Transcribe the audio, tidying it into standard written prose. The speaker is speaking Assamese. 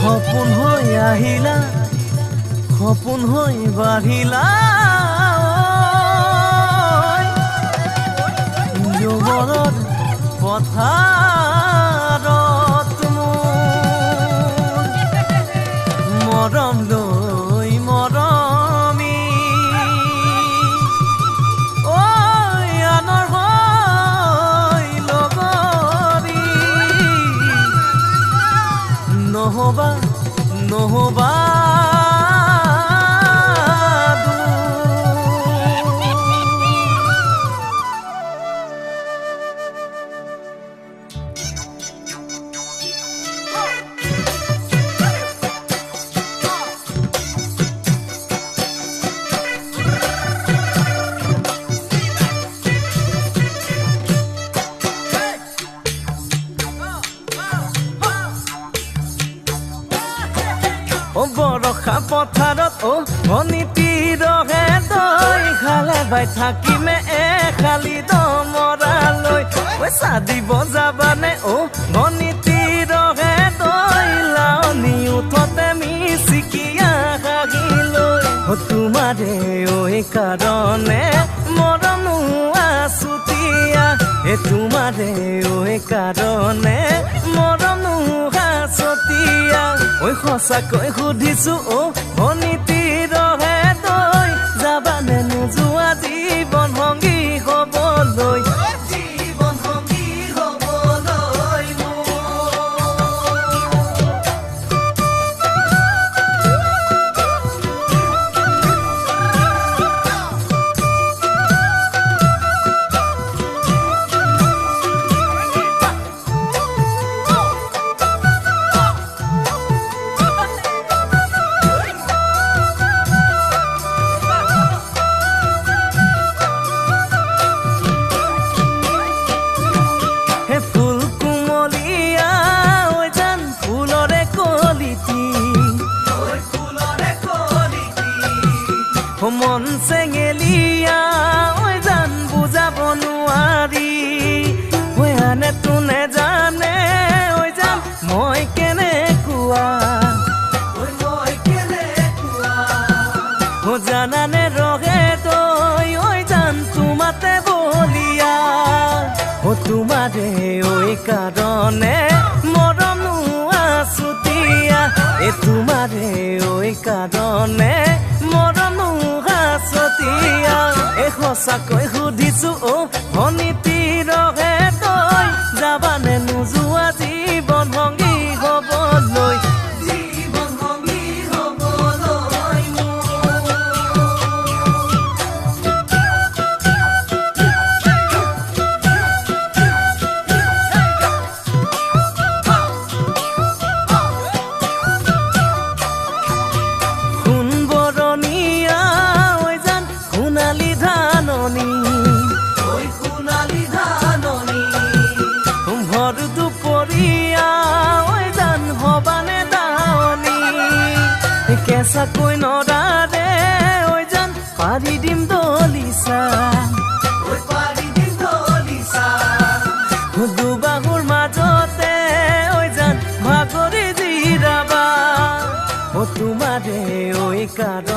সপোন হৈ আহিলা সপোন হৈ বাঢ়িলা যুগলত পথাৰত মৰম লৈ মৰমি আনৰ হৈ লগৰী নহবা নহবা বৰষা পথাৰত অনিতি ৰহে তই খালে বাই থাকিমে খালি দমৰালৈ পইচা দিব যাবানে অনিতি ৰহে তই লাৱনি উঠতে মিচিকিয়া হাগিলৈ তোমাৰে কাৰণে মৰম আছুতীয়া তোমাৰে কাৰণে মৰম হাছতীয়া সঁচাকৈ সুধিছো অনিতি ৰহে তই যাবানে নোযোৱা জীৱন সংগী হ'বলৈ জীৱন সংগী হ'বলৈ মন চেঙেলিয়া জান বুজাব নোৱাৰি আনে তোনে জানে জান মই কেনেকুৱা জানানে ৰহে তই জান তোমাতে বলিয়া তোমাৰে কাৰণে মৰম আছুতীয়া তোমাৰে কাৰণে মৰম হাছতীয়া সঁচাকৈ সুধিছো অনিতি ৰহে তই যাবানে নোযোৱা জীৱন সংগী হ'বলৈ জীৱন সংগী হ'বলৈ কেঁচাকৈ নৰাৰে জান পাৰি দিম দলিচা দুবাহুৰ মাজতে জান ভাগৰি জিৰাবা তোমাৰে কাৰণ